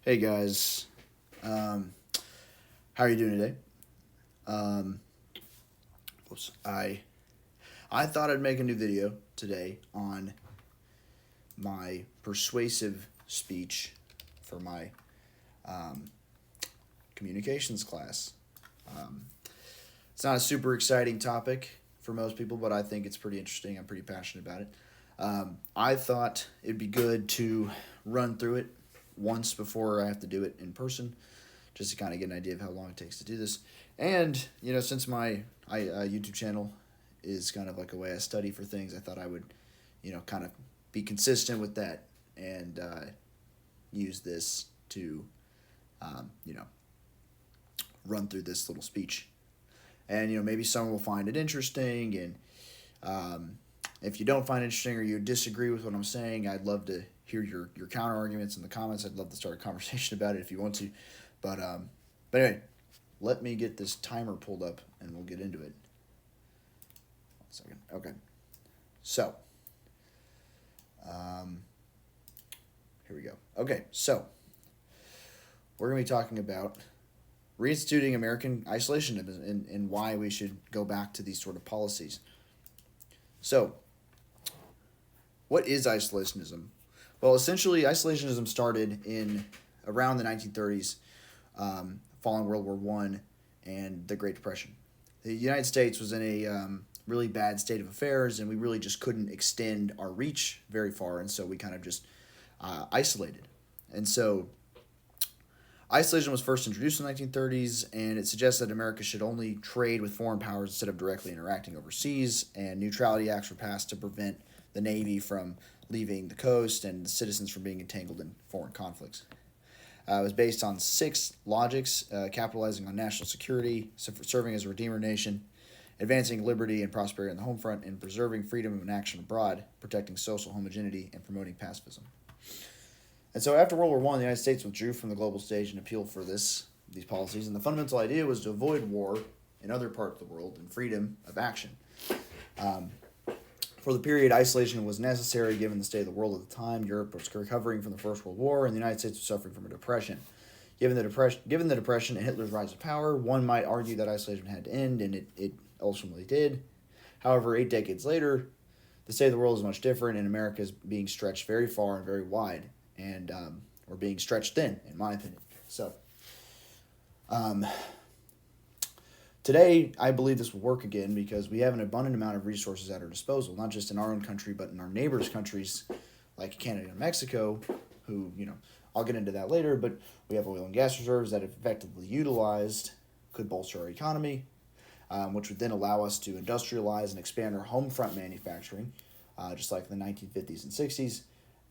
Hey guys, how are you doing today? Um, whoops, I thought I'd make a new video today on my persuasive speech for my um, communications class. Um, it's not a super exciting topic for most people, but I think it's pretty interesting. I'm pretty passionate about it. I thought it'd be good to run through it once before I have to do it in person, just to kind of get an idea of how long it takes to do this. And since my YouTube channel is kind of like a way I study for things, I thought I would, kind of be consistent with that and use this to, um, you know, run through this little speech. And maybe someone will find it interesting, and if you don't find it interesting or you disagree with what I'm saying, I'd love to hear your counter arguments in the comments. I'd love to start a conversation about it if you want to. But anyway, let me get this timer pulled up and we'll get into it. 1 second. Okay. So, here we go. Okay, so we're going to be talking about reinstituting American isolationism and why we should go back to these sort of policies. So, what is isolationism? Well, essentially, isolationism started in around the 1930s, following World War I and the Great Depression. The United States was in a really bad state of affairs, and we really just couldn't extend our reach very far, and so we kind of just isolated. And so isolation was first introduced in the 1930s, and it suggests that America should only trade with foreign powers instead of directly interacting overseas, and neutrality acts were passed to prevent the Navy from leaving the coast and the citizens from being entangled in foreign conflicts. It was based on 6 logics, capitalizing on national security, serving as a redeemer nation, advancing liberty and prosperity on the home front, and preserving freedom of action abroad, protecting social homogeneity, and promoting pacifism. And so after World War I, the United States withdrew from the global stage and appealed for these policies, and the fundamental idea was to avoid war in other parts of the world and freedom of action. For the period, isolation was necessary given the state of the world at the time. Europe was recovering from the First World War, and the United States was suffering from a depression. Given the depression and Hitler's rise to power, one might argue that isolation had to end, and it ultimately did. However, 8 decades later, the state of the world is much different, and America is being stretched very far and very wide, and or being stretched thin, in my opinion. So, today, I believe this will work again because we have an abundant amount of resources at our disposal, not just in our own country, but in our neighbors' countries like Canada and Mexico, who, I'll get into that later, but we have oil and gas reserves that, if effectively utilized, could bolster our economy, which would then allow us to industrialize and expand our home front manufacturing, just like in the 1950s and 60s,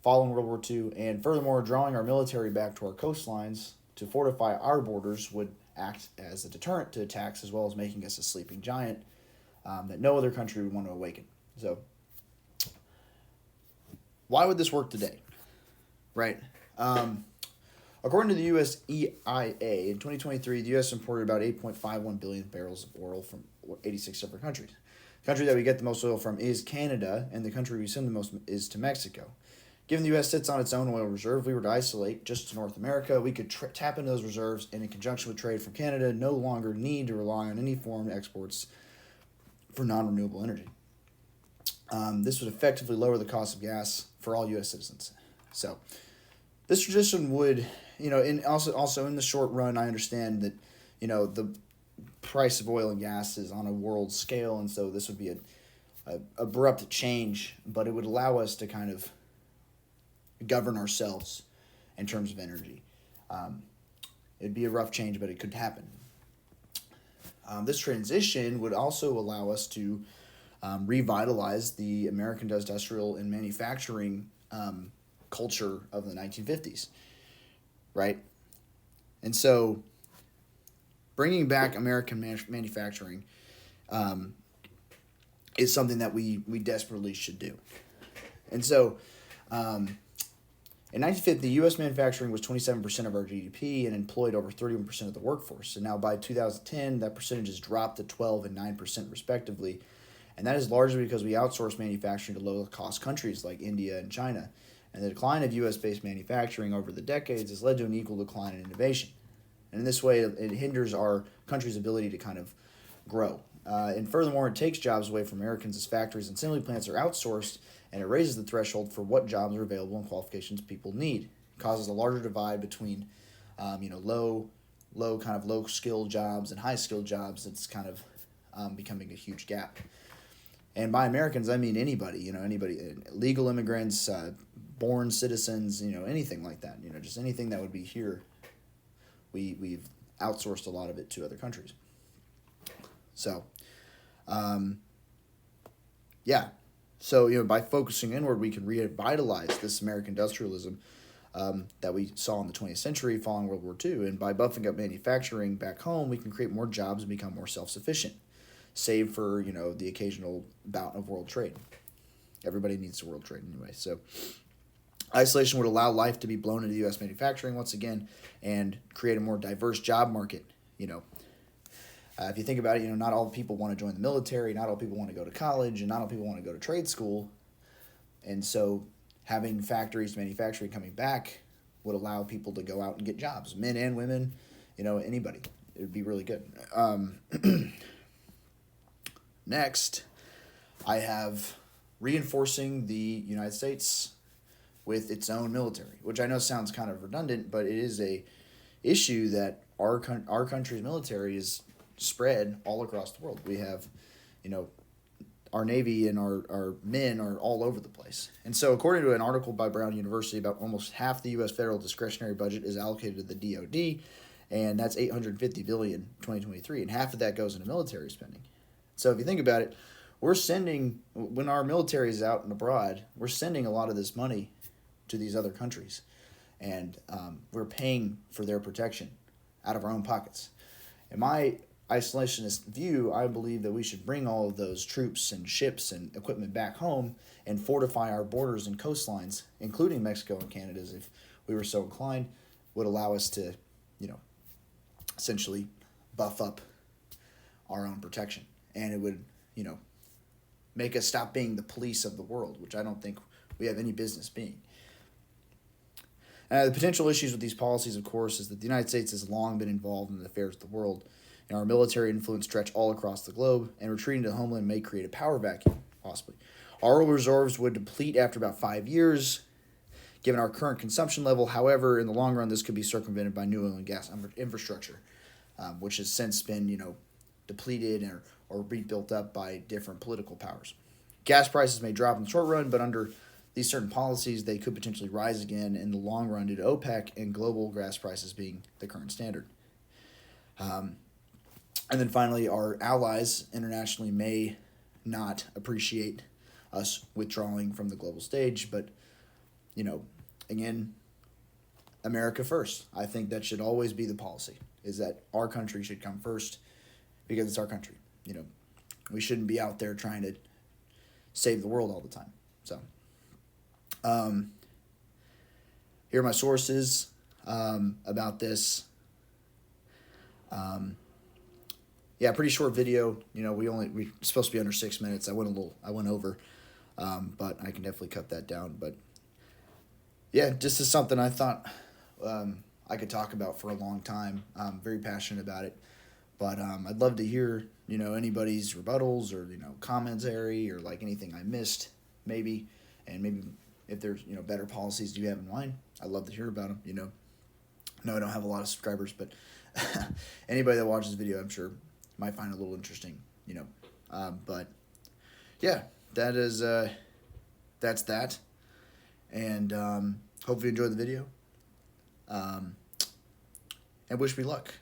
following World War II, and furthermore, drawing our military back to our coastlines to fortify our borders would act as a deterrent to attacks, as well as making us a sleeping giant that no other country would want to awaken. So, why would this work today? Right? According to the U.S. EIA, in 2023, the U.S. imported about 8.51 billion barrels of oil from 86 different countries. The country that we get the most oil from is Canada, and the country we send the most is to Mexico. Given the U.S. sits on its own oil reserve, if we were to isolate just to North America, we could tap into those reserves, and in conjunction with trade from Canada, no longer need to rely on any foreign exports for non-renewable energy. This would effectively lower the cost of gas for all U.S. citizens. So, this tradition would, also in the short run, I understand that, the price of oil and gas is on a world scale, and so this would be a abrupt change, but it would allow us to kind of govern ourselves in terms of energy. It'd be a rough change, but it could happen. This transition would also allow us to revitalize the American industrial and manufacturing culture of the 1950s, right? And so bringing back American manufacturing is something that we desperately should do. And so in 1950, the U.S. manufacturing was 27% of our GDP and employed over 31% of the workforce. And now by 2010, that percentage has dropped to 12 and 9% respectively. And that is largely because we outsource manufacturing to low-cost countries like India and China. And the decline of U.S.-based manufacturing over the decades has led to an equal decline in innovation. And in this way, it hinders our country's ability to kind of grow. And furthermore, it takes jobs away from Americans as factories and assembly plants are outsourced, and it raises the threshold for what jobs are available and qualifications people need. It causes a larger divide between, low skill jobs and high skill jobs. It's kind of becoming a huge gap. And by Americans, I mean anybody, legal immigrants, born citizens, anything like that, just anything that would be here. We've outsourced a lot of it to other countries. So, So, by focusing inward, we can revitalize this American industrialism that we saw in the 20th century following World War II. And by buffing up manufacturing back home, we can create more jobs and become more self-sufficient, save for, the occasional bout of world trade. Everybody needs the world trade anyway. So isolation would allow life to be blown into U.S. manufacturing once again and create a more diverse job market. If you think about it, not all people want to join the military, not all people want to go to college, and not all people want to go to trade school. And so having factories, manufacturing coming back would allow people to go out and get jobs, men and women, anybody. It would be really good. Next, I have reinforcing the United States with its own military, which I know sounds kind of redundant, but it is a issue that our country's military is spread all across the world. We have, our Navy and our men are all over the place. And so according to an article by Brown University, about almost half the U.S. federal discretionary budget is allocated to the DoD, and that's $850 billion in 2023, and half of that goes into military spending. So if you think about it, when our military is out and abroad, we're sending a lot of this money to these other countries, and we're paying for their protection out of our own pockets. In my isolationist view, I believe that we should bring all of those troops and ships and equipment back home and fortify our borders and coastlines, including Mexico and Canada, if we were so inclined, would allow us to, essentially buff up our own protection. And it would, make us stop being the police of the world, which I don't think we have any business being. The potential issues with these policies, of course, is that the United States has long been involved in the affairs of the world, and our military influence stretch all across the globe, and retreating to the homeland may create a power vacuum, possibly. Our oil reserves would deplete after about 5 years, given our current consumption level. However, in the long run, this could be circumvented by new oil and gas infrastructure, which has since been, depleted or rebuilt up by different political powers. Gas prices may drop in the short run, but under these certain policies, they could potentially rise again in the long run due to OPEC and global gas prices being the current standard. And then finally, our allies internationally may not appreciate us withdrawing from the global stage, but, again, America first. I think that should always be the policy, is that our country should come first because it's our country. We shouldn't be out there trying to save the world all the time. So, here are my sources about this. Pretty short video. We're supposed to be under 6 minutes. I went over, but I can definitely cut that down. But yeah, just as something I thought I could talk about for a long time. I'm very passionate about it, but I'd love to hear anybody's rebuttals or commentary or like anything I missed maybe, and maybe if there's better policies you have in mind, I'd love to hear about them. No, I don't have a lot of subscribers, but anybody that watches this video, I'm sure might find it a little interesting, but yeah, that's that, and hope you enjoyed the video, and wish me luck.